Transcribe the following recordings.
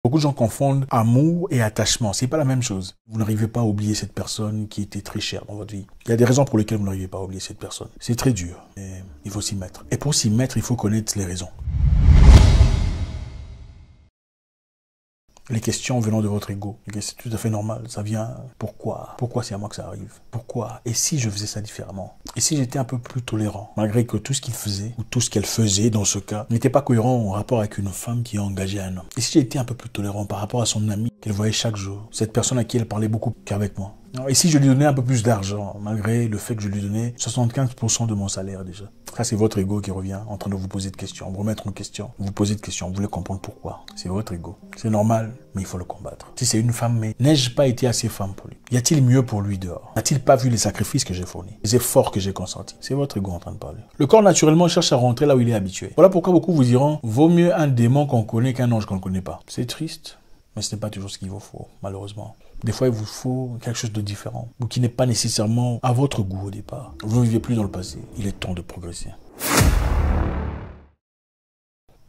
Beaucoup de gens confondent amour et attachement. C'est pas la même chose. Vous n'arrivez pas à oublier cette personne qui était très chère dans votre vie. Il y a des raisons pour lesquelles vous n'arrivez pas à oublier cette personne. C'est très dur, mais il faut s'y mettre. Et pour s'y mettre, il faut connaître les raisons. Les questions venant de votre ego. C'est tout à fait normal. Ça vient, pourquoi? Pourquoi c'est à moi que ça arrive? Pourquoi? Et si je faisais ça différemment? Et si j'étais un peu plus tolérant? Malgré que tout ce qu'il faisait, ou tout ce qu'elle faisait dans ce cas, n'était pas cohérent en rapport avec une femme qui est engagée à un homme. Et si j'étais un peu plus tolérant par rapport à son ami qu'elle voyait chaque jour? Cette personne à qui elle parlait beaucoup qu'avec moi. Et si je lui donnais un peu plus d'argent, malgré le fait que je lui donnais 75% de mon salaire déjà? Ça, c'est votre ego qui revient en train de vous poser de questions, vous remettre en question, vous poser de questions, vous voulez comprendre pourquoi. C'est votre ego. C'est normal, mais il faut le combattre. Si c'est une femme, mais n'ai-je pas été assez femme pour lui? Y a-t-il mieux pour lui dehors? N'a-t-il pas vu les sacrifices que j'ai fournis, les efforts que j'ai consentis? C'est votre ego en train de parler. Le corps, naturellement, cherche à rentrer là où il est habitué. Voilà pourquoi beaucoup vous diront, vaut mieux un démon qu'on connaît qu'un ange qu'on ne connaît pas. C'est triste, mais ce n'est pas toujours ce qu'il vous faut, malheureusement. Des fois, il vous faut quelque chose de différent, ou qui n'est pas nécessairement à votre goût au départ. Vous ne vivez plus dans le passé. Il est temps de progresser.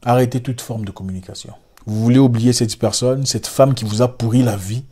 Arrêtez toute forme de communication. Vous voulez oublier cette personne, cette femme qui vous a pourri la vie?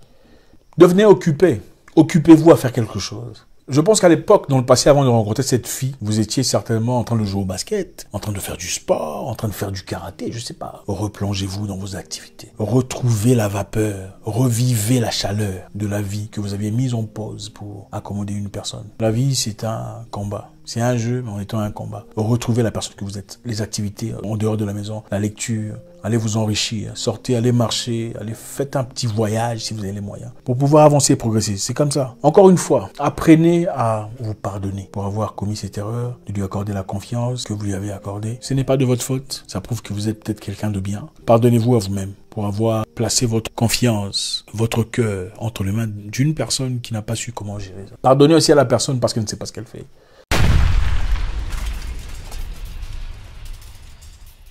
Devenez occupé. Occupez-vous à faire quelque chose. Je pense qu'à l'époque, dans le passé, avant de rencontrer cette fille, vous étiez certainement en train de jouer au basket, en train de faire du sport, en train de faire du karaté, je sais pas. Replongez-vous dans vos activités. Retrouvez la vapeur, revivez la chaleur de la vie que vous aviez mise en pause pour accommoder une personne. La vie, c'est un combat. C'est un jeu, mais en étant un combat. Retrouvez la personne que vous êtes. Les activités en dehors de la maison, la lecture, allez vous enrichir, sortez, allez marcher, allez faites un petit voyage si vous avez les moyens. Pour pouvoir avancer et progresser, c'est comme ça. Encore une fois, apprenez à vous pardonner pour avoir commis cette erreur, de lui accorder la confiance que vous lui avez accordée. Ce n'est pas de votre faute, ça prouve que vous êtes peut-être quelqu'un de bien. Pardonnez-vous à vous-même pour avoir placé votre confiance, votre cœur entre les mains d'une personne qui n'a pas su comment gérer ça. Pardonnez aussi à la personne parce qu'elle ne sait pas ce qu'elle fait.